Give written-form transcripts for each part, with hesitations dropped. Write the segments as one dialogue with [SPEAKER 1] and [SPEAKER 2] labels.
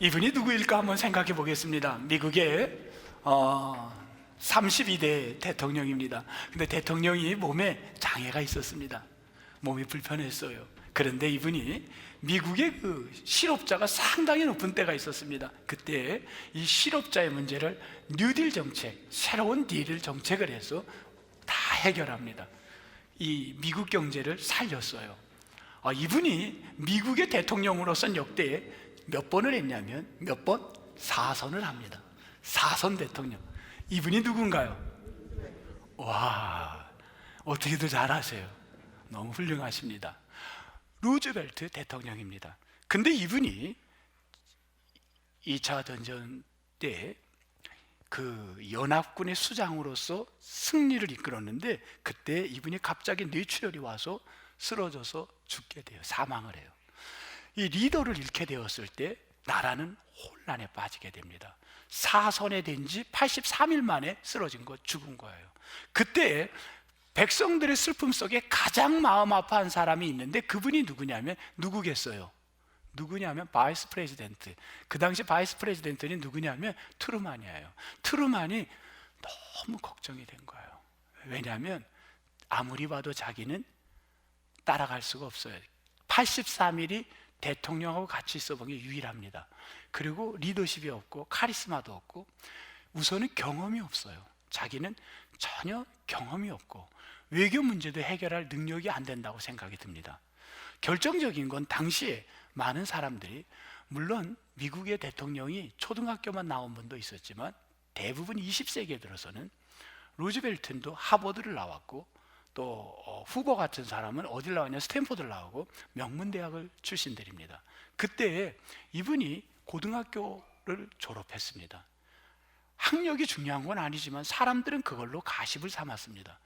[SPEAKER 1] 이분이 누구일까 한번 생각해 보겠습니다. 미국의 32대 대통령입니다. 근데 대통령이 몸에 장애가 있었습니다. 몸이 불편했어요. 그런데 이분이 미국의 그 실업자가 상당히 높은 때가 있었습니다. 그때 이 실업자의 문제를 뉴딜 정책, 새로운 딜 정책을 해서 다 해결합니다. 이 미국 경제를 살렸어요. 이분이 미국의 대통령으로서는 역대 몇 번을 했냐면 몇 번? 4선을 합니다. 4선 대통령. 이분이 누군가요? 와, 어떻게들 잘하세요. 너무 훌륭하십니다. 루즈벨트 대통령입니다. 근데 이분이 2차 대전 때 그 연합군의 수장으로서 승리를 이끌었는데, 그때 이분이 갑자기 뇌출혈이 와서 쓰러져서 죽게 돼요. 사망을 해요. 이 리더를 잃게 되었을 때 나라는 혼란에 빠지게 됩니다. 사선에 된 지 83일 만에 쓰러진 거, 죽은 거예요. 그때 백성들의 슬픔 속에 가장 마음 아파한 사람이 있는데 그분이 누구겠어요? 누구냐면 바이스 프레지던트. 그 당시 바이스 프레지던트는 누구냐면 트루만이에요. 트루만이 너무 걱정이 된 거예요. 왜냐하면 아무리 봐도 자기는 따라갈 수가 없어요. 83일이 대통령하고 같이 있어본 게 유일합니다. 그리고 리더십이 없고 카리스마도 없고 우선은 경험이 없어요. 자기는 전혀 경험이 없고 외교 문제도 해결할 능력이 안 된다고 생각이 듭니다. 결정적인 건 당시에 많은 사람들이, 물론 미국의 대통령이 초등학교만 나온 분도 있었지만 대부분 20세기에 들어서는 루즈벨트도 하버드를 나왔고, 또 후보 같은 사람은 어딜 나왔냐, 스탠포드를 나오고 명문대학을 출신들입니다. 그때 이분이 고등학교를 졸업했습니다. 학력이 중요한 건 아니지만 사람들은 그걸로 가십을 삼았습니다.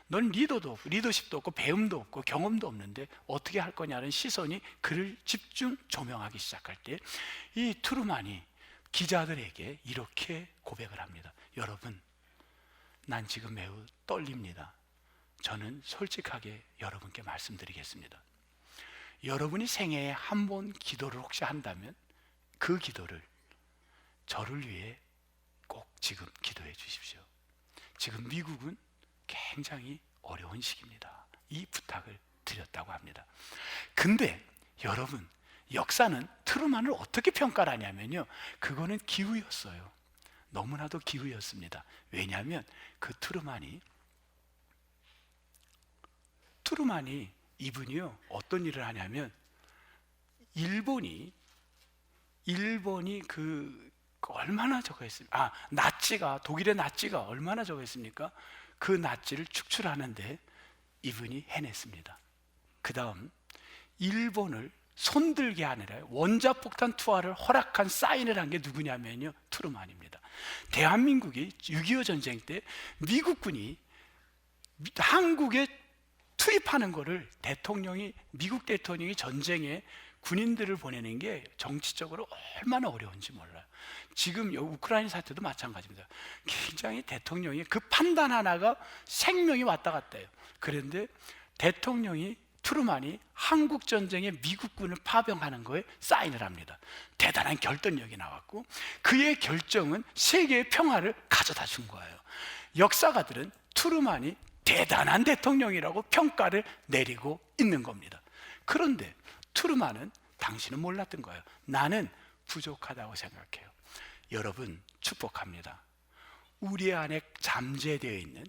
[SPEAKER 1] 넌 리더십도 없고 배움도 없고 경험도 없는데 어떻게 할 거냐는 시선이 그를 집중 조명하기 시작할 때 이 트루만이 기자들에게 이렇게 고백을 합니다. 여러분, 난 지금 매우 떨립니다. 저는 솔직하게 여러분께 말씀드리겠습니다. 여러분이 생애에 한 번 기도를 혹시 한다면 그 기도를 저를 위해 꼭 지금 기도해 주십시오. 지금 미국은 굉장히 어려운 시기입니다. 이 부탁을 드렸다고 합니다. 근데 여러분, 역사는 트루만을 어떻게 평가를 하냐면요, 그거는 기우였어요. 너무나도 기우였습니다. 왜냐하면 그 트루만이 이분이요 어떤 일을 하냐면 일본이 얼마나 저거 했습니까? 독일의 나치가 얼마나 저거 했습니까? 그 나치를 축출하는데 이분이 해냈습니다. 그 다음 일본을 손들게 하느라 원자폭탄 투하를 허락한 사인을 한 게 누구냐면요, 트루만입니다. 대한민국이 6.25 전쟁 때 미국군이 한국에 투입하는 거를 미국 대통령이 전쟁에 군인들을 보내는 게 정치적으로 얼마나 어려운지 몰라요. 지금 우크라이나 사태도 마찬가지입니다. 굉장히 대통령이 그 판단 하나가 생명이 왔다 갔다 해요. 그런데 트루만이 한국 전쟁에 미국군을 파병하는 거에 사인을 합니다. 대단한 결단력이 나왔고 그의 결정은 세계의 평화를 가져다 준 거예요. 역사가들은 트루만이 대단한 대통령이라고 평가를 내리고 있는 겁니다. 그런데 트루만은 당신은 몰랐던 거예요. 나는 부족하다고 생각해요. 여러분, 축복합니다. 우리 안에 잠재되어 있는,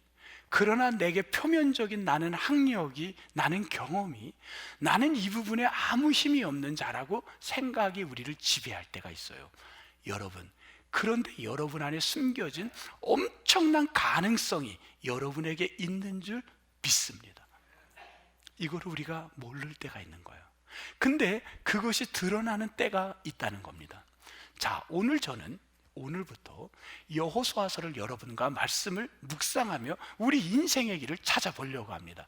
[SPEAKER 1] 그러나 내게 표면적인 나는 학력이, 나는 경험이, 나는 이 부분에 아무 힘이 없는 자라고 생각이 우리를 지배할 때가 있어요. 여러분, 그런데 여러분 안에 숨겨진 엄청난 가능성이 여러분에게 있는 줄 믿습니다. 이걸 우리가 모를 때가 있는 거예요. 근데 그것이 드러나는 때가 있다는 겁니다. 자, 오늘부터 여호수아서를 여러분과 말씀을 묵상하며 우리 인생의 길을 찾아보려고 합니다.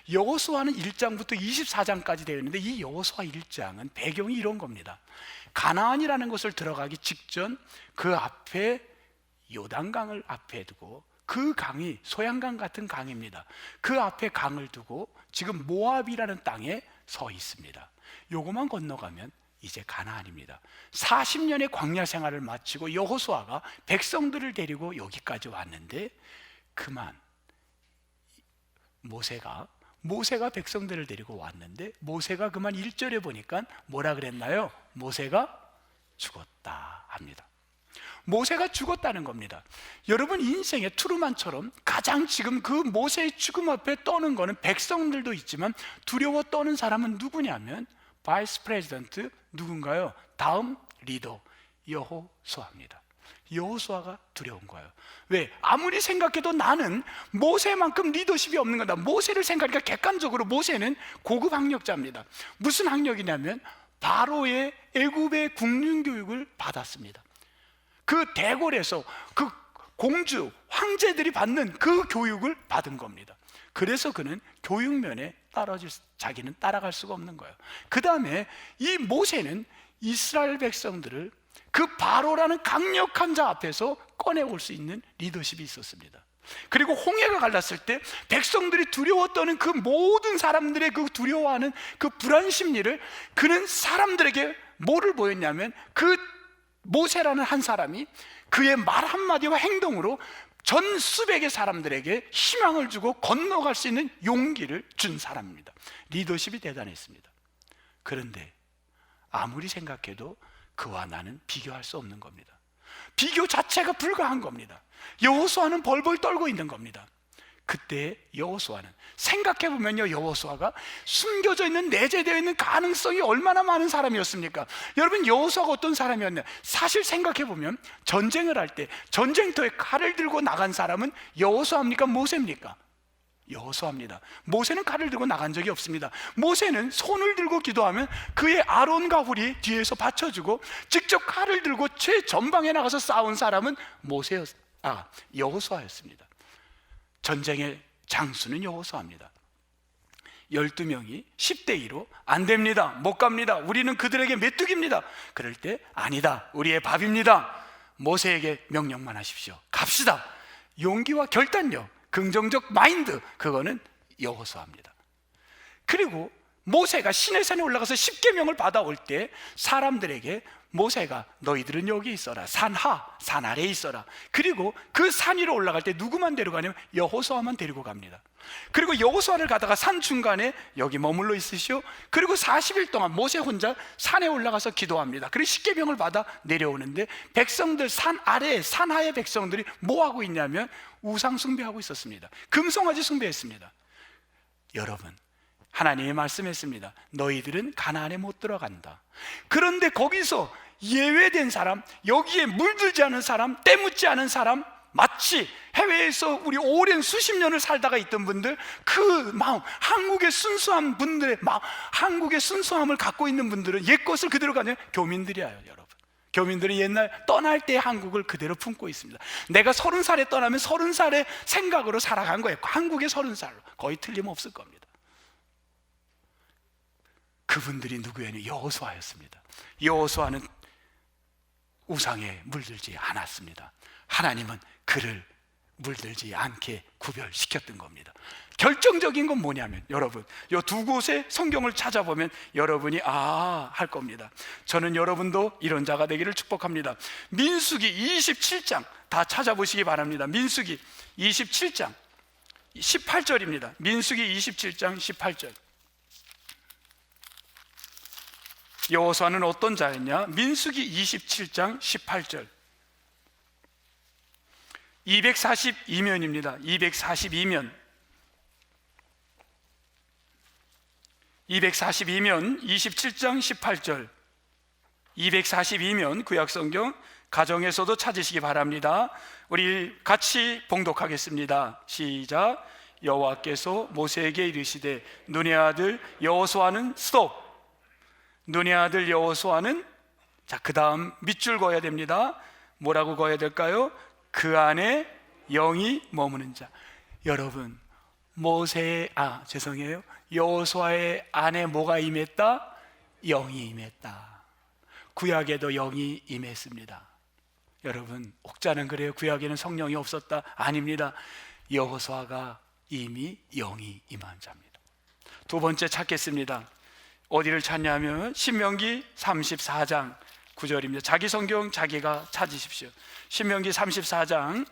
[SPEAKER 1] 여호수아는 1장부터 24장까지 되어 있는데 이 여호수아 1장은 배경이 이런 겁니다. 가나안이라는 곳을 들어가기 직전 그 앞에 요단강을 앞에 두고, 그 강이 소양강 같은 강입니다. 그 앞에 강을 두고 지금 모압이라는 땅에 서 있습니다. 요거만 건너가면 이제 가나안입니다. 40년의 광야 생활을 마치고 여호수아가 백성들을 데리고 여기까지 왔는데 그만 모세가 백성들을 데리고 왔는데 모세가 그만 1절에 보니까 뭐라 그랬나요? 모세가 죽었다 합니다. 모세가 죽었다는 겁니다. 여러분 인생의 트루만처럼 가장 지금 그 모세의 죽음 앞에 떠는 거는 백성들도 있지만 두려워 떠는 사람은 누구냐면 바이스 프레지던트 누군가요? 다음 리더 여호수아입니다. 여호수아가 두려운 거예요. 왜? 아무리 생각해도 나는 모세만큼 리더십이 없는 거다. 모세를 생각하니까 객관적으로 모세는 고급 학력자입니다. 무슨 학력이냐면 바로의 애굽의 국민교육을 받았습니다. 그 대궐에서 그 공주, 황제들이 받는 그 교육을 받은 겁니다. 그래서 그는 교육면에 자기는 따라갈 수가 없는 거예요. 그 다음에 이 모세는 이스라엘 백성들을 그 바로라는 강력한 자 앞에서 꺼내올 수 있는 리더십이 있었습니다. 그리고 홍해가 갈랐을 때 백성들이 두려워 떠는 그 모든 사람들의 그 두려워하는 그 불안 심리를 그는 사람들에게 뭐를 보였냐면 그 모세라는 한 사람이 그의 말 한마디와 행동으로 전 수백의 사람들에게 희망을 주고 건너갈 수 있는 용기를 준 사람입니다. 리더십이 대단했습니다. 그런데 아무리 생각해도 그와 나는 비교할 수 없는 겁니다. 비교 자체가 불가한 겁니다. 여호수아는 벌벌 떨고 있는 겁니다. 그때 여호수아는 생각해보면요, 여호수아가 숨겨져 있는, 내재되어 있는 가능성이 얼마나 많은 사람이었습니까? 여러분, 여호수아가 어떤 사람이었냐? 사실 생각해보면 전쟁을 할 때 전쟁터에 칼을 들고 나간 사람은 여호수아입니까? 모세입니까? 여호수아입니다. 모세는 칼을 들고 나간 적이 없습니다. 모세는 손을 들고 기도하면 그의 아론과 훌이 뒤에서 받쳐주고 직접 칼을 들고 최전방에 나가서 싸운 사람은 여호수아였습니다. 전쟁의 장수는 여호수아입니다. 12명이 10대 2로 안 됩니다, 못 갑니다, 우리는 그들에게 메뚜기입니다. 그럴 때 아니다, 우리의 밥입니다, 모세에게 명령만 하십시오, 갑시다. 용기와 결단력, 긍정적 마인드, 그거는 여호수아입니다. 그리고 모세가 시내산에 올라가서 십계명을 받아올 때 사람들에게 모세가 너희들은 여기 있어라, 산 아래에 있어라. 그리고 그 산 위로 올라갈 때 누구만 데려가냐면 여호수아만 데리고 갑니다. 그리고 여호수아를 가다가 산 중간에 여기 머물러 있으시오. 그리고 40일 동안 모세 혼자 산에 올라가서 기도합니다. 그리고 십계명을 받아 내려오는데 백성들, 산 아래, 산 하의 백성들이 뭐 하고 있냐면 우상 숭배하고 있었습니다. 금송아지 숭배했습니다. 여러분, 하나님이 말씀했습니다. 너희들은 가나안에 못 들어간다. 그런데 거기서 예외된 사람, 여기에 물들지 않은 사람, 때묻지 않은 사람, 마치 해외에서 우리 오랜 수십 년을 살다가 있던 분들, 그 마음, 한국의 순수한 분들의 마음, 한국의 순수함을 갖고 있는 분들은 옛것을 그대로 가냐? 교민들이에요, 여러분. 교민들이 옛날 떠날 때 한국을 그대로 품고 있습니다. 내가 30살에 떠나면 30살의 생각으로 살아간 거예요. 한국의 30살로 거의 틀림없을 겁니다. 그분들이 누구였냐? 여호수아였습니다. 여호수아는 우상에 물들지 않았습니다. 하나님은 그를 물들지 않게 구별시켰던 겁니다. 결정적인 건 뭐냐면, 여러분, 이 두 곳의 성경을 찾아보면 여러분이 할 겁니다. 저는 여러분도 이런 자가 되기를 축복합니다. 민수기 27장 다 찾아보시기 바랍니다. 민수기 27장 18절입니다. 민수기 27장 18절. 여호수아는 어떤 자였냐? 민수기 27장 18절. 242면입니다. 242면 27장 18절. 242면 구약성경 가정에서도 찾으시기 바랍니다. 우리 같이 봉독하겠습니다. 시작. 여호와께서 모세에게 이르시되 눈의 아들 여호수아는 스톱. 눈의 아들 여호수아는, 자, 그 다음 밑줄 그어야 됩니다. 뭐라고 그어야 될까요? 그 안에 영이 머무는 자. 여러분, 여호수아의 안에 뭐가 임했다? 영이 임했다. 구약에도 영이 임했습니다. 여러분, 옥자는 그래요. 구약에는 성령이 없었다. 아닙니다. 여호수아가 이미 영이 임한 자입니다. 두 번째 찾겠습니다. 어디를 찾냐면 신명기 34장 9절입니다. 자기 성경 자기가 찾으십시오. 신명기 34장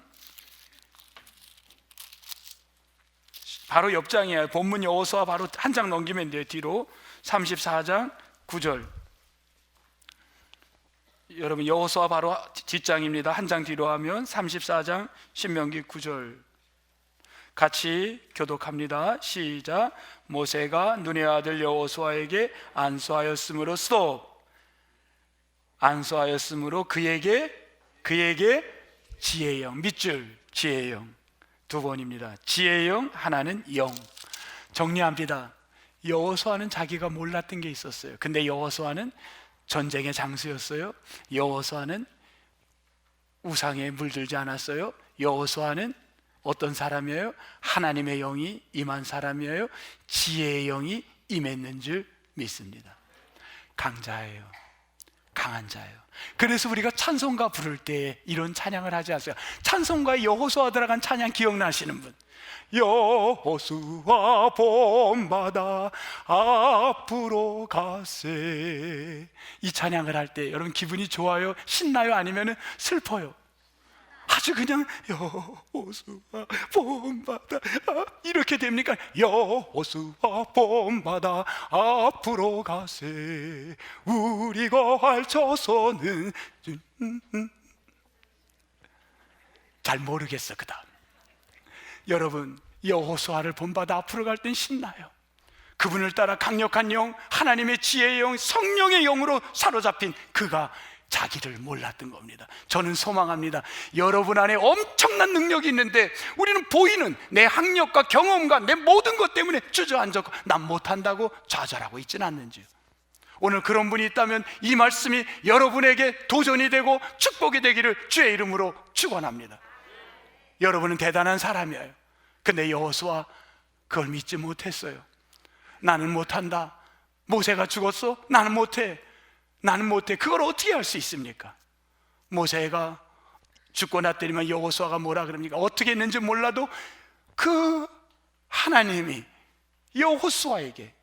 [SPEAKER 1] 바로 옆장이에요. 본문 여호수아 바로 한 장 넘기면 돼요. 뒤로 34장 9절. 여러분 여호수아 바로 뒷장입니다. 한 장 뒤로 하면 34장 신명기 9절. 같이 교독합니다. 시작. 모세가 눈의 아들 여호수아에게 안수하였으므로 스톱. 안수하였으므로 그에게 지혜의 영, 밑줄 지혜의 영 두 번입니다. 지혜의 영, 하나는 영. 정리합니다. 여호수아는 자기가 몰랐던 게 있었어요. 근데 여호수아는 전쟁의 장수였어요. 여호수아는 우상에 물들지 않았어요. 여호수아는 어떤 사람이에요? 하나님의 영이 임한 사람이에요. 지혜의 영이 임했는 줄 믿습니다. 강자예요. 강한 자예요. 그래서 우리가 찬송가 부를 때 이런 찬양을 하지 않았어요? 찬송가에 여호수아 들어간 찬양 기억나시는 분? 여호수아 본받아 앞으로 가세. 이 찬양을 할 때 여러분 기분이 좋아요? 신나요? 아니면 슬퍼요? 아주 그냥 여호수아 본받아 이렇게 됩니까? 여호수아 본받아 앞으로 가세 우리 거할 조선은 잘 모르겠어. 그 다음 여러분 여호수아를 본받아 앞으로 갈 땐 신나요. 그분을 따라 강력한 영, 하나님의 지혜의 영, 성령의 영으로 사로잡힌 그가 자기를 몰랐던 겁니다. 저는 소망합니다. 여러분 안에 엄청난 능력이 있는데 우리는 보이는 내 학력과 경험과 내 모든 것 때문에 주저앉았고 난 못한다고 좌절하고 있지는 않는지요. 오늘 그런 분이 있다면 이 말씀이 여러분에게 도전이 되고 축복이 되기를 주의 이름으로 축원합니다. 여러분은 대단한 사람이에요. 근데 여호수아 그걸 믿지 못했어요. 나는 못한다. 모세가 죽었어? 나는 못해. 나는 못해. 그걸 어떻게 할 수 있습니까? 모세가 죽고 났더니만 여호수아가 뭐라 그럽니까? 어떻게 했는지 몰라도 그 하나님이 여호수아에게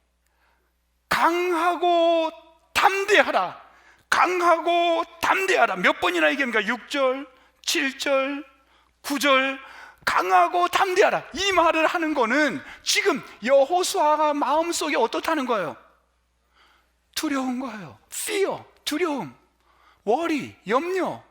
[SPEAKER 1] 강하고 담대하라, 강하고 담대하라 몇 번이나 얘기합니까? 6절, 7절, 9절 강하고 담대하라 이 말을 하는 거는 지금 여호수아가 마음속에 어떻다는 거예요? 두려운 거예요. fear, 두려움, worry, 염려,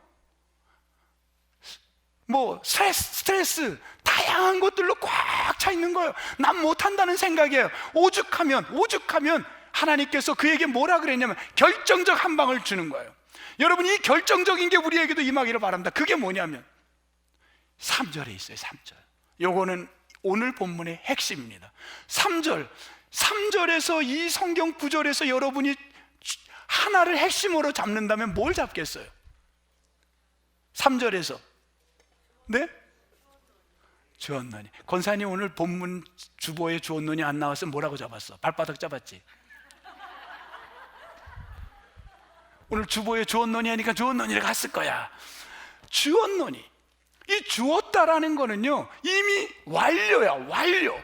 [SPEAKER 1] 스트레스 다양한 것들로 꽉 차 있는 거예요. 난 못한다는 생각이에요. 오죽하면 하나님께서 그에게 뭐라 그랬냐면 결정적 한 방을 주는 거예요. 여러분 이 결정적인 게 우리에게도 임하기를 바랍니다. 그게 뭐냐면 3절에 있어요. 3절. 요거는 오늘 본문의 핵심입니다. 3절에서 이 성경 구절에서 여러분이 하나를 핵심으로 잡는다면 뭘 잡겠어요? 3절에서 네? 주었노니. 권사님 오늘 본문 주보에 주었노니 안 나왔으면 뭐라고 잡았어? 발바닥 잡았지? 오늘 주보에 주었노니 하니까 주었노니를 갔을 거야. 주었노니 이 주었다라는 거는요 이미 완료야. 완료.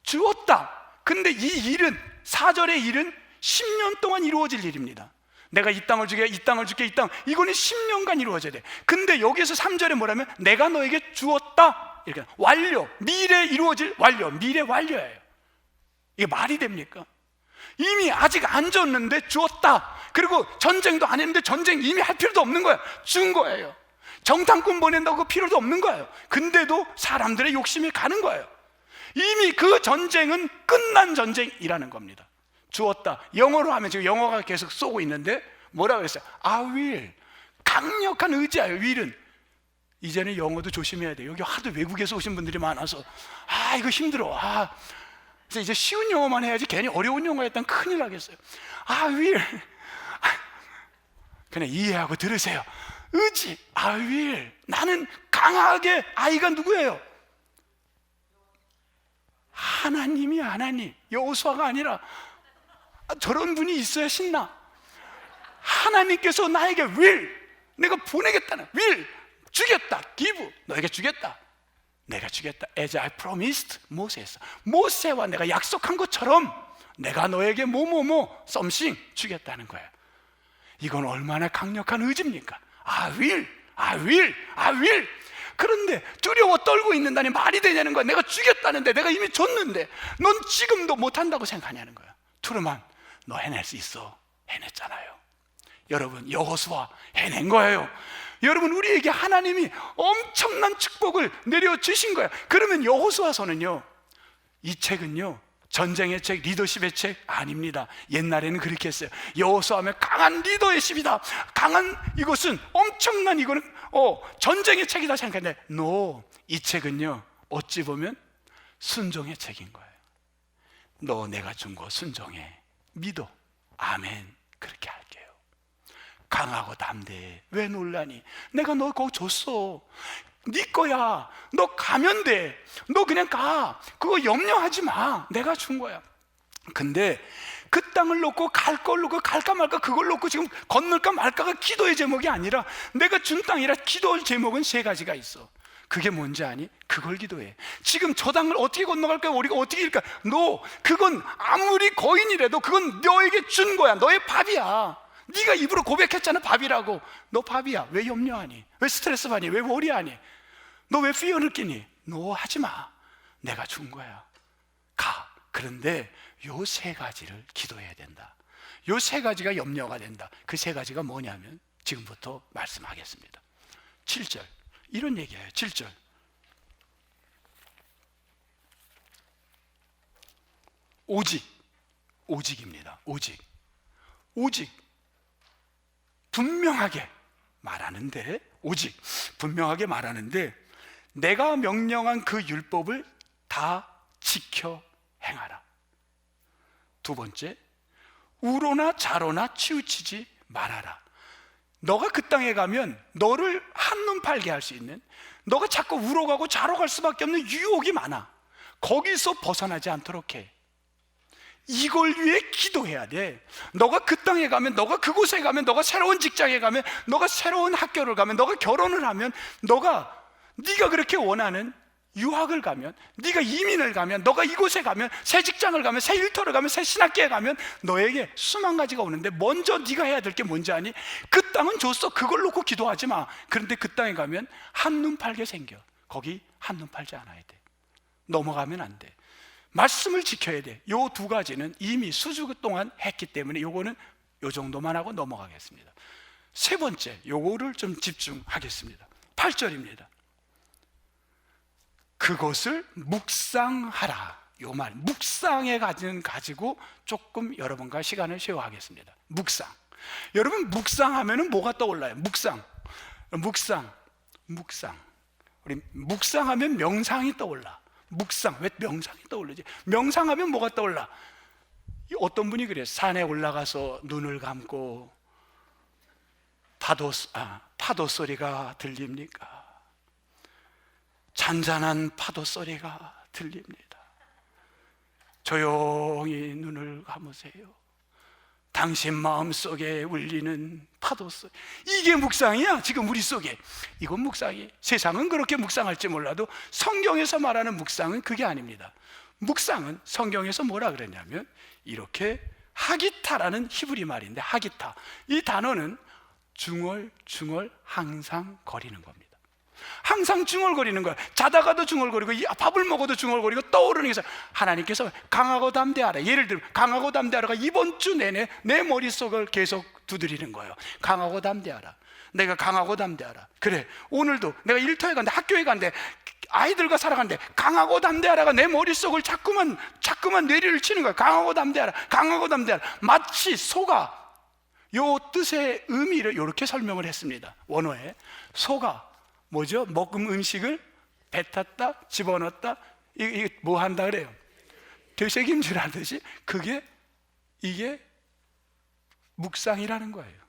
[SPEAKER 1] 주었다. 근데 이 일은 4절의 일은 10년 동안 이루어질 일입니다. 내가 이 땅을 주게, 이 땅을 줄게, 이 땅. 이거는 10년간 이루어져야 돼. 근데 여기서 3절에 뭐라면 내가 너에게 주었다. 이렇게 완료. 미래 이루어질 완료. 미래 완료예요. 이게 말이 됩니까? 이미 아직 안 줬는데 주었다. 그리고 전쟁도 안 했는데 전쟁 이미 할 필요도 없는 거야. 준 거예요. 정탐꾼 보낸다고 필요도 없는 거예요. 근데도 사람들의 욕심이 가는 거예요. 이미 그 전쟁은 끝난 전쟁이라는 겁니다. 주었다. 영어로 하면 지금 영어가 계속 쏘고 있는데 뭐라고 그랬어요? I will. 강력한 의지예요. will은. 이제는 영어도 조심해야 돼요. 여기 하도 외국에서 오신 분들이 많아서 이거 힘들어. 그래서 이제 쉬운 영어만 해야지 괜히 어려운 영어 했다면 큰일 나겠어요. I will. 그냥 이해하고 들으세요. 의지. I will. 나는 강하게. 아이가 누구예요? 하나님이야. 하나님. 여호수아가 아니라. 저런 분이 있어야 신나. 하나님께서 나에게 will, 내가 보내겠다는 will, 주겠다, give, 너에게 주겠다, 내가 주겠다. As I promised Moses. 모세와 내가 약속한 것처럼 내가 너에게 뭐뭐뭐 썸씽 주겠다는 거예요. 이건 얼마나 강력한 의지입니까? I will. 그런데 두려워 떨고 있는다니 말이 되냐는 거야. 내가 주겠다는데, 내가 이미 줬는데 넌 지금도 못한다고 생각하냐는 거야. 트루만, 너 해낼 수 있어. 해냈잖아요. 여러분, 여호수아 해낸 거예요. 여러분, 우리에게 하나님이 엄청난 축복을 내려주신 거예요. 그러면 여호수아서는요, 이 책은요 전쟁의 책, 리더십의 책 아닙니다. 옛날에는 그렇게 했어요. 여호수아하면 강한 리더의 시이다, 강한, 이것은 엄청난, 이거는 전쟁의 책이다 생각했는데, 이 책은요 어찌 보면 순종의 책인 거예요. 너 내가 준 거 순종해, 믿어, 아멘, 그렇게 할게요. 강하고 담대해. 왜 놀라니? 내가 너 그거 줬어. 네 거야. 너 가면 돼. 너 그냥 가. 그거 염려하지 마. 내가 준 거야. 근데 그 땅을 놓고 갈 걸 놓고 갈까 말까, 그걸 놓고 지금 건널까 말까가 기도의 제목이 아니라, 내가 준 땅이라 기도할 제목은 세 가지가 있어. 그게 뭔지 아니? 그걸 기도해. 지금 저 땅을 어떻게 건너갈까? 우리가 어떻게 일까? 그건 아무리 거인이라도 그건 너에게 준 거야. 너의 밥이야. 네가 입으로 고백했잖아, 밥이라고. 너 밥이야. 왜 염려하니? 왜 스트레스 받니? 왜 워리하니? 너 왜 피어 느끼니? 너 하지 마. 내가 준 거야. 가. 그런데 요 세 가지를 기도해야 된다. 요 세 가지가 염려가 된다. 그 세 가지가 뭐냐면 지금부터 말씀하겠습니다. 7절 이런 얘기예요. 7절, 오직입니다. 오직 분명하게 말하는데, 오직 분명하게 말하는데, 내가 명령한 그 율법을 다 지켜 행하라. 두 번째, 우로나 좌로나 치우치지 말아라. 너가 그 땅에 가면 너를 한눈 팔게 할 수 있는, 너가 자꾸 우로 가고 좌로 갈 수밖에 없는 유혹이 많아. 거기서 벗어나지 않도록 해. 이걸 위해 기도해야 돼. 너가 그 땅에 가면, 너가 그곳에 가면, 너가 새로운 직장에 가면, 너가 새로운 학교를 가면, 너가 결혼을 하면, 네가 그렇게 원하는 유학을 가면, 네가 이민을 가면, 너가 이곳에 가면, 새 직장을 가면, 새 일터를 가면, 새 신학교에 가면 너에게 수만 가지가 오는데, 먼저 네가 해야 될 게 뭔지 아니? 그 땅은 줬어. 그걸 놓고 기도하지 마. 그런데 그 땅에 가면 한눈 팔게 생겨. 거기 한눈 팔지 않아야 돼. 넘어가면 안 돼. 말씀을 지켜야 돼. 요 두 가지는 이미 수주 동안 했기 때문에 요거는 요 정도만 하고 넘어가겠습니다. 세 번째, 요거를 좀 집중하겠습니다. 8절입니다. 그것을 묵상하라. 요 말, 묵상에 가지고 조금 여러분과 시간을 쉐어하겠습니다. 묵상. 여러분, 묵상하면은 뭐가 떠올라요? 묵상. 우리 묵상하면 명상이 떠올라. 묵상, 왜 명상이 떠오르지? 명상하면 뭐가 떠올라? 어떤 분이 그래요. 산에 올라가서 눈을 감고 파도 소리가 들립니까? 잔잔한 파도 소리가 들립니다. 조용히 눈을 감으세요. 당신 마음속에 울리는 파도 소리, 이게 묵상이야. 지금 우리 속에 이건 묵상이. 세상은 그렇게 묵상할지 몰라도 성경에서 말하는 묵상은 그게 아닙니다. 묵상은 성경에서 뭐라 그랬냐면, 이렇게 하기타라는 히브리 말인데, 하기타, 이 단어는 중얼중얼 항상 거리는 겁니다. 항상 중얼거리는 거야. 자다가도 중얼거리고, 밥을 먹어도 중얼거리고, 떠오르는 게 있어요. 하나님께서 강하고 담대하라. 예를 들면 강하고 담대하라가 이번 주 내내 내 머릿속을 계속 두드리는 거예요. 강하고 담대하라. 내가 강하고 담대하라. 그래, 오늘도 내가 일터에 간대, 학교에 간대, 아이들과 살아간대, 강하고 담대하라가 내 머릿속을 자꾸만 뇌리를 치는 거야. 강하고 담대하라, 강하고 담대하라. 마치 소가, 요 뜻의 의미를 이렇게 설명을 했습니다. 원어에 소가 뭐죠? 먹은 음식을 뱉었다, 집어넣었다, 이게 뭐 한다 그래요? 되새김질 하듯이. 이게 묵상이라는 거예요.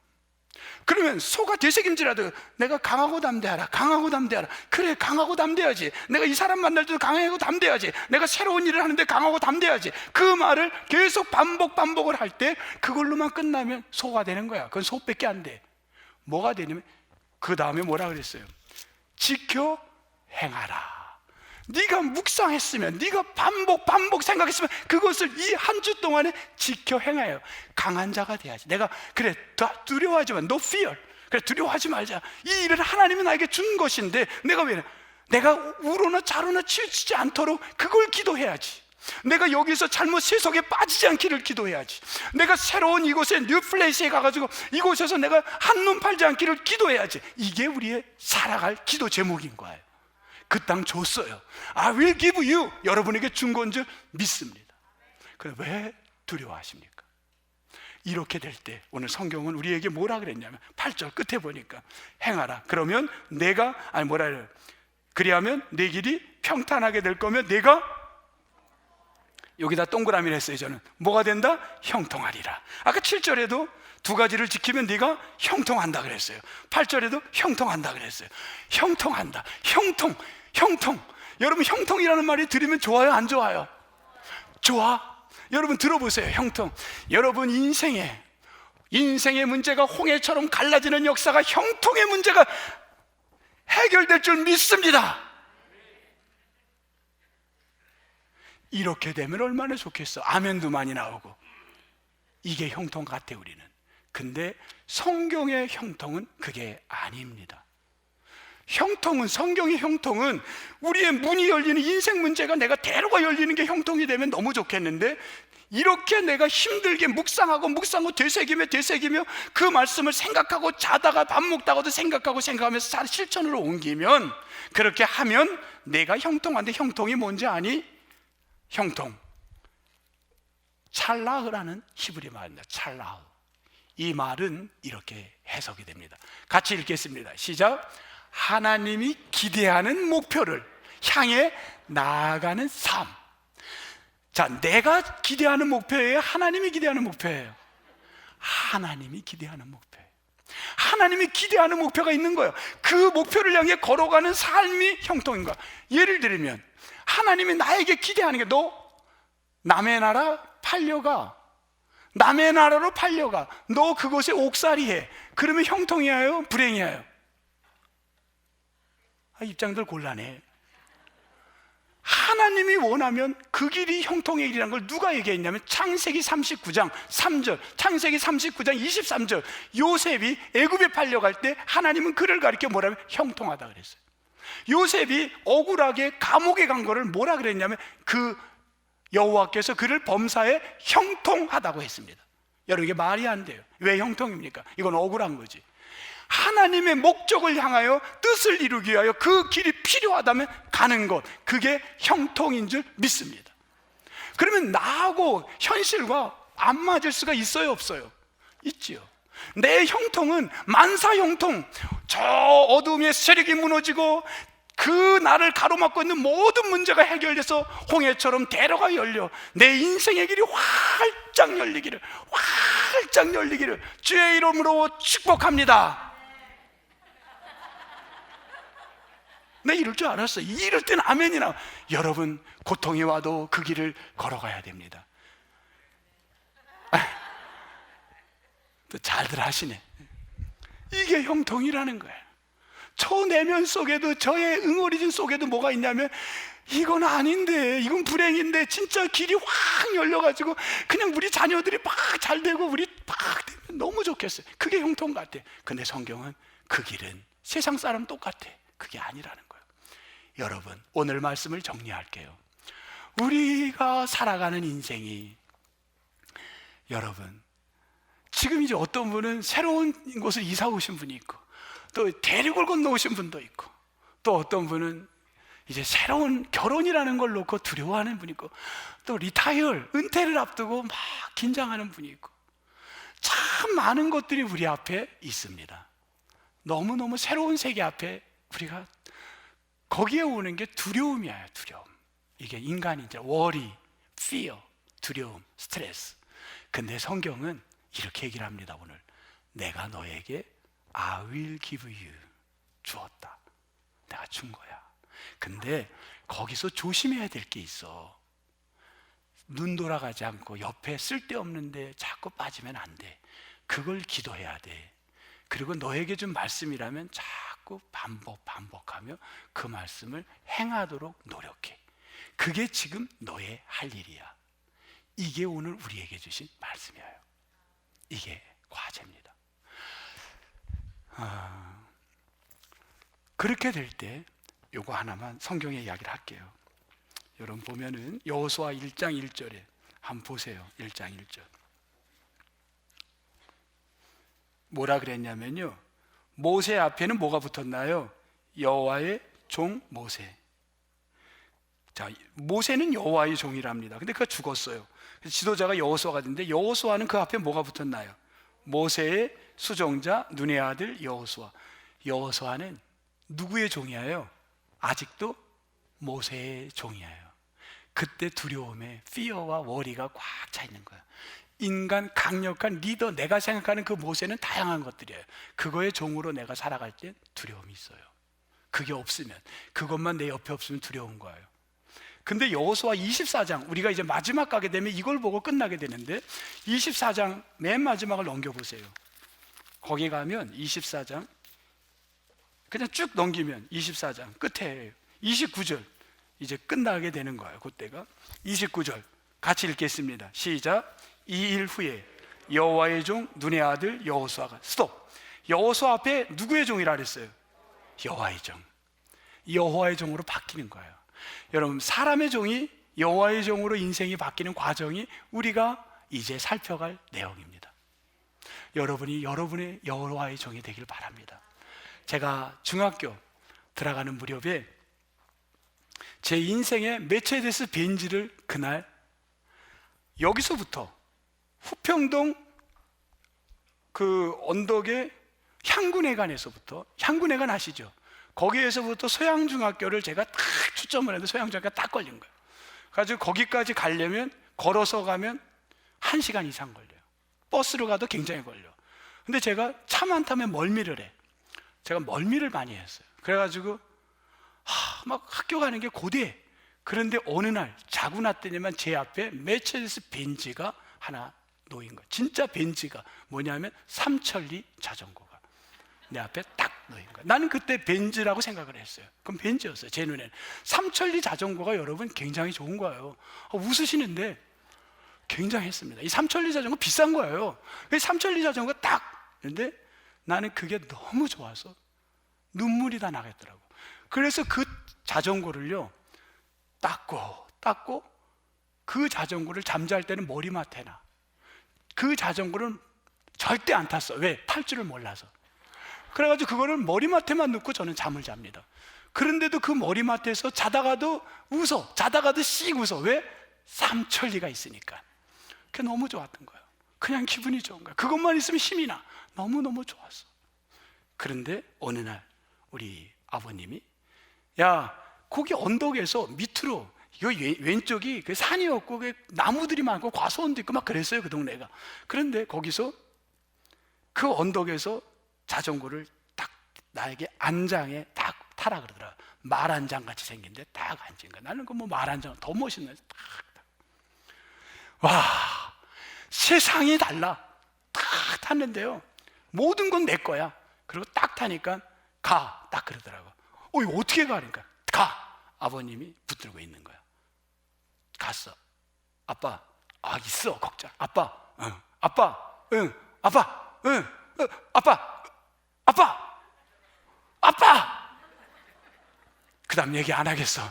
[SPEAKER 1] 그러면 소가 되새김질하듯 내가 강하고 담대하라, 강하고 담대하라. 그래, 강하고 담대하지. 내가 이 사람 만날 때도 강하고 담대하지. 내가 새로운 일을 하는데 강하고 담대하지. 그 말을 계속 반복을 할 때 그걸로만 끝나면 소가 되는 거야. 그건 소밖에 안 돼. 뭐가 되냐면 그 다음에 뭐라 그랬어요? 지켜 행하라. 네가 묵상했으면, 네가 반복 생각했으면 그것을 이 한 주 동안에 지켜 행하여 강한 자가 돼야지. 내가 그래 두려워하지 마, no fear. 그래 두려워하지 말자. 이 일을 하나님이 나에게 준 것인데 내가 우로나 자로나 치우치지 않도록 그걸 기도해야지. 내가 여기서 잘못 세속에 빠지지 않기를 기도해야지. 내가 새로운 이곳에 뉴플레이스에 가가지고 이곳에서 내가 한눈 팔지 않기를 기도해야지. 이게 우리의 살아갈 기도 제목인 거예요. 그 땅 줬어요. I will give you. 여러분에게 준 건 줄 믿습니다. 그럼 왜 두려워하십니까? 이렇게 될 때 오늘 성경은 우리에게 뭐라 그랬냐면 8절 끝에 보니까 행하라. 그러면 내가 그리하면 내 길이 평탄하게 될 거면 내가 여기다 동그라미를 했어요. 저는 뭐가 된다? 형통하리라. 아까 7절에도 두 가지를 지키면 네가 형통한다 그랬어요. 8절에도 형통한다 그랬어요. 형통한다. 형통. 여러분 형통이라는 말이 들으면 좋아요? 안 좋아요? 좋아. 여러분 들어보세요. 형통. 여러분 인생의 문제가 홍해처럼 갈라지는 역사가 형통의 문제가 해결될 줄 믿습니다. 이렇게 되면 얼마나 좋겠어. 아멘도 많이 나오고. 이게 형통 같아 우리는. 근데 성경의 형통은 그게 아닙니다. 성경의 형통은 우리의 문이 열리는 인생 문제가 내가 대로가 열리는 게 형통이 되면 너무 좋겠는데, 이렇게 내가 힘들게 묵상하고 되새기며 그 말씀을 생각하고 자다가 밥 먹다가도 생각하면서 실천으로 옮기면, 그렇게 하면 내가 형통한데, 형통이 뭔지 아니? 형통, 찰라흐라는 히브리 말입니다. 찰라흐. 이 말은 이렇게 해석이 됩니다. 같이 읽겠습니다. 시작. 하나님이 기대하는 목표를 향해 나아가는 삶. 자, 내가 기대하는 목표예요? 하나님이 기대하는 목표예요? 하나님이 기대하는 목표예요. 하나님이 기대하는 목표가 있는 거예요. 그 목표를 향해 걸어가는 삶이 형통인 거야. 예를 들면 하나님이 나에게 기대하는 게, 너 남의 나라 팔려가, 남의 나라로 팔려가, 너 그곳에 옥살이해. 그러면 형통이에요? 불행이에요? 입장들 곤란해. 하나님이 원하면 그 길이 형통의 길이라는 걸 누가 얘기했냐면 창세기 39장 3절, 창세기 39장 23절. 요셉이 애굽에 팔려갈 때 하나님은 그를 가리켜 뭐라면 형통하다 그랬어요. 요셉이 억울하게 감옥에 간 거를 뭐라 그랬냐면 그 여호와께서 그를 범사에 형통하다고 했습니다. 여러분, 이게 말이 안 돼요. 왜 형통입니까? 이건 억울한 거지. 하나님의 목적을 향하여 뜻을 이루기 위하여 그 길이 필요하다면 가는 것, 그게 형통인 줄 믿습니다. 그러면 나하고 현실과 안 맞을 수가 있어요, 없어요? 있지요. 내 형통은 만사 형통, 저 어둠의 세력이 무너지고 그 나를 가로막고 있는 모든 문제가 해결돼서 홍해처럼 대로가 열려 내 인생의 길이 활짝 열리기를 주의 이름으로 축복합니다. 내 이럴 줄 알았어요. 이럴 때는 아멘이 나와. 여러분, 고통이 와도 그 길을 걸어가야 됩니다. 또 잘들 하시네. 이게 형통이라는 거예요. 저 내면 속에도, 저의 응어리진 속에도 뭐가 있냐면, 이건 아닌데, 이건 불행인데, 진짜 길이 확 열려가지고 그냥 우리 자녀들이 막 잘 되고 우리 막 되면 너무 좋겠어요. 그게 형통 같아. 근데 성경은 그 길은 세상 사람 똑같아. 그게 아니라는 거예요. 여러분, 오늘 말씀을 정리할게요. 우리가 살아가는 인생이, 여러분, 지금 이제 어떤 분은 새로운 곳을 이사 오신 분이 있고, 또 대륙을 건너오신 분도 있고, 또 어떤 분은 이제 새로운 결혼이라는 걸 놓고 두려워하는 분이 있고, 또 은퇴를 앞두고 막 긴장하는 분이 있고, 참 많은 것들이 우리 앞에 있습니다. 너무너무 새로운 세계 앞에 우리가 거기에 오는 게 두려움이에요. 두려움. 이게 인간이 이제 worry, fear, 두려움, 스트레스. 근데 성경은 이렇게 얘기를 합니다. 오늘 내가 너에게 I will give you, 주었다. 내가 준 거야. 근데 거기서 조심해야 될 게 있어. 눈 돌아가지 않고 옆에 쓸데없는데 자꾸 빠지면 안 돼. 그걸 기도해야 돼. 그리고 너에게 준 말씀이라면 자꾸 자꾸 반복하며 그 말씀을 행하도록 노력해. 그게 지금 너의 할 일이야. 이게 오늘 우리에게 주신 말씀이에요. 이게 과제입니다. 그렇게 될 때 요거 하나만 성경의 이야기를 할게요. 여러분 보면은 여호수아 1장 1절에 한번 보세요. 1장 1절 뭐라 그랬냐면요, 모세 앞에는 뭐가 붙었나요? 여호와의 종 모세. 자, 모세는 여호와의 종이랍니다. 근데 그가 죽었어요. 그래서 지도자가 여호수아가 됐는데, 여호수아는 그 앞에 뭐가 붙었나요? 모세의 수종자 눈의 아들 여호수아. 여호수아는 누구의 종이에요? 아직도 모세의 종이에요. 그때 두려움에 fear와 worry가 꽉 차 있는 거예요. 인간 강력한 리더, 내가 생각하는 그 모세는 다양한 것들이에요. 그거의 종으로 내가 살아갈 때 두려움이 있어요. 그게 없으면, 그것만 내 옆에 없으면 두려운 거예요. 근데 여호수아 24장, 우리가 이제 마지막 가게 되면 이걸 보고 끝나게 되는데, 24장 맨 마지막을 넘겨보세요. 거기 가면 24장 그냥 쭉 넘기면 24장 끝에 29절 이제 끝나게 되는 거예요. 그때가 29절 같이 읽겠습니다. 시작. 이 일 후에 여호와의 종 눈의 아들 여호수아가 스톱. 여호수아 앞에 누구의 종이라 그랬어요? 여호와의 종. 여호와의 종으로 바뀌는 거예요. 여러분, 사람의 종이 여호와의 종으로 인생이 바뀌는 과정이 우리가 이제 살펴갈 내용입니다. 여러분이 여러분의 여호와의 종이 되길 바랍니다. 제가 중학교 들어가는 무렵에 제 인생의 메체데스 벤츠를 그날 여기서부터 후평동 그 언덕의 향군회관에서부터, 향군회관 아시죠? 거기에서부터 소양중학교를 제가 딱 초점을 해도 소양중학교가 딱 걸린 거예요. 그래서 거기까지 가려면 걸어서 가면 1시간 이상 걸려요. 버스로 가도 굉장히 걸려. 근데 제가 차만 타면 멀미를 해. 제가 멀미를 많이 했어요. 그래가지고 막 학교 가는 게 고대. 그런데 어느 날 자고 났더니만 제 앞에 메체데스 벤츠가 하나 놓인 거예요. 진짜 벤츠가 뭐냐면 삼천리 자전거가 내 앞에 딱 놓인 거예요. 나는 그때 벤츠라고 생각을 했어요. 그럼 벤츠였어요. 제 눈에는. 삼천리 자전거가 여러분 굉장히 좋은 거예요. 웃으시는데 굉장했습니다. 이 삼천리 자전거 비싼 거예요. 삼천리 자전거 딱. 근데 나는 그게 너무 좋아서 눈물이 다 나겠더라고. 그래서 그 자전거를요 닦고 그 자전거를 잠잘 때는 머리맡에 놔. 그 자전거는 절대 안 탔어. 왜? 탈 줄을 몰라서. 그래가지고 그거를 머리맡에만 놓고 저는 잠을 잡니다. 그런데도 그 머리맡에서 자다가도 웃어. 자다가도 씩 웃어. 왜? 삼천리가 있으니까. 그게 너무 좋았던 거예요. 그냥 기분이 좋은 거예요. 그것만 있으면 힘이 나. 너무너무 좋았어. 그런데 어느 날 우리 아버님이, 야, 거기 언덕에서 밑으로, 이거 왼쪽이 그 산이었고 그 나무들이 많고 과수원도 있고 막 그랬어요, 그 동네가. 그런데 거기서 그 언덕에서 자전거를 딱 나에게 안장에 딱 타라 그러더라. 말 안장 같이 생긴데 딱 앉은 거야. 나는 그 뭐 말 안장 더 멋있네. 딱. 와, 세상이 달라. 딱 탔는데요, 모든 건 내 거야. 그리고 딱 타니까 가, 딱 그러더라고. 이거 어떻게 가? 그러니까 가. 아버님이 붙들고 있는 거야. 갔어. 아빠, 있어, 걱정. 아빠, 응. 아빠, 응. 아빠, 응. 아빠, 아빠, 아빠. 그 다음 얘기 안 하겠어.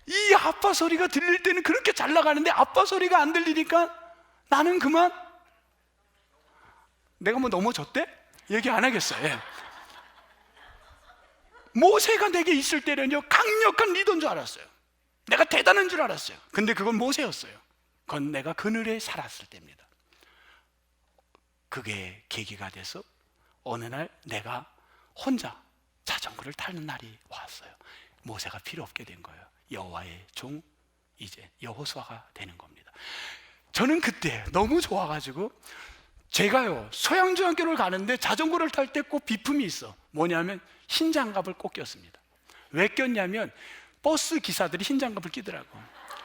[SPEAKER 1] 이 아빠 소리가 들릴 때는 그렇게 잘 나가는데 아빠 소리가 안 들리니까 나는 그만. 내가 뭐 넘어졌대? 얘기 안 하겠어요. 예. 모세가 내게 있을 때는요 강력한 리더인 줄 알았어요. 내가 대단한 줄 알았어요. 근데 그건 모세였어요. 그건 내가 그늘에 살았을 때입니다. 그게 계기가 돼서 어느 날 내가 혼자 자전거를 타는 날이 왔어요. 모세가 필요 없게 된 거예요. 여호와의 종, 이제 여호수아가 되는 겁니다. 저는 그때 너무 좋아가지고 제가요 소양중학교를 가는데 자전거를 탈 때 꼭 비품이 있어. 뭐냐면 흰 장갑을 꼭 꼈습니다. 왜 꼈냐면 버스 기사들이 흰 장갑을 끼더라고.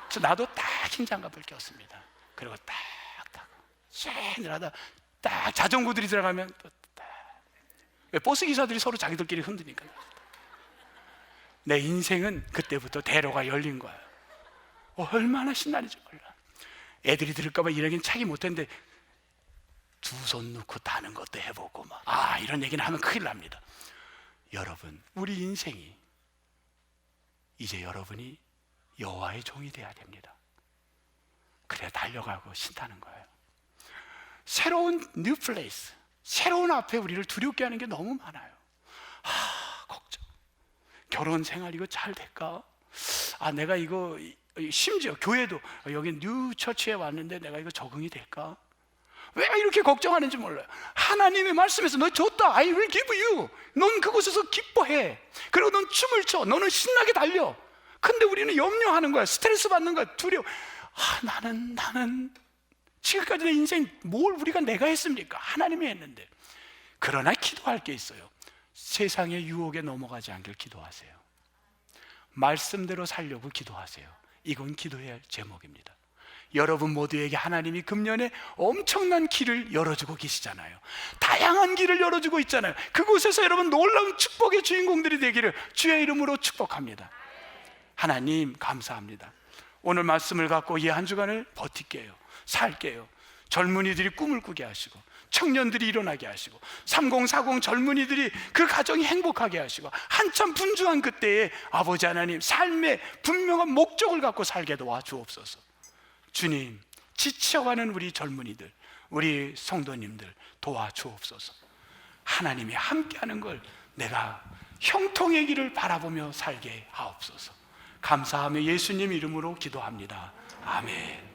[SPEAKER 1] 그래서 나도 딱 흰 장갑을 꼈습니다. 그리고 딱 타고 쫙 내려가다 딱 자전거들이 들어가면 왜? 버스 기사들이 서로 자기들끼리 흔드니까. 내 인생은 그때부터 대로가 열린 거예요. 얼마나 신나는지 몰라. 애들이 들을까 봐 이러긴 차기 못했는데 두 손 놓고 타는 것도 해보고 이런 얘기는 하면 큰일 납니다. 여러분, 우리 인생이 이제 여러분이 여호와의 종이 돼야 됩니다. 그래 달려가고 신다는 거예요. 새로운 new place, 새로운 앞에 우리를 두렵게 하는 게 너무 많아요. 걱정. 결혼 생활 이거 잘 될까? 내가 이거, 심지어 교회도 여기 뉴 처치에 왔는데 내가 이거 적응이 될까? 왜 이렇게 걱정하는지 몰라요. 하나님의 말씀에서 너 줬다, I will give you. 넌 그곳에서 기뻐해. 그리고 넌 춤을 춰. 너는 신나게 달려. 근데 우리는 염려하는 거야. 스트레스 받는 거야. 두려워. 나는 지금까지 내 인생 뭘 내가 했습니까? 하나님이 했는데. 그러나 기도할 게 있어요. 세상의 유혹에 넘어가지 않길 기도하세요. 말씀대로 살려고 기도하세요. 이건 기도해야 할 제목입니다. 여러분 모두에게 하나님이 금년에 엄청난 길을 열어주고 계시잖아요. 다양한 길을 열어주고 있잖아요. 그곳에서 여러분 놀라운 축복의 주인공들이 되기를 주의 이름으로 축복합니다. 하나님 감사합니다. 오늘 말씀을 갖고 이 한 주간을 버틸게요. 살게요. 젊은이들이 꿈을 꾸게 하시고, 청년들이 일어나게 하시고, 3040 젊은이들이 그 가정이 행복하게 하시고, 한참 분주한 그때에 아버지 하나님 삶의 분명한 목적을 갖고 살게 도와주옵소서. 주님, 지쳐가는 우리 젊은이들, 우리 성도님들 도와주옵소서. 하나님이 함께하는 걸 내가 형통의 길을 바라보며 살게 하옵소서. 감사하며 예수님 이름으로 기도합니다. 아멘.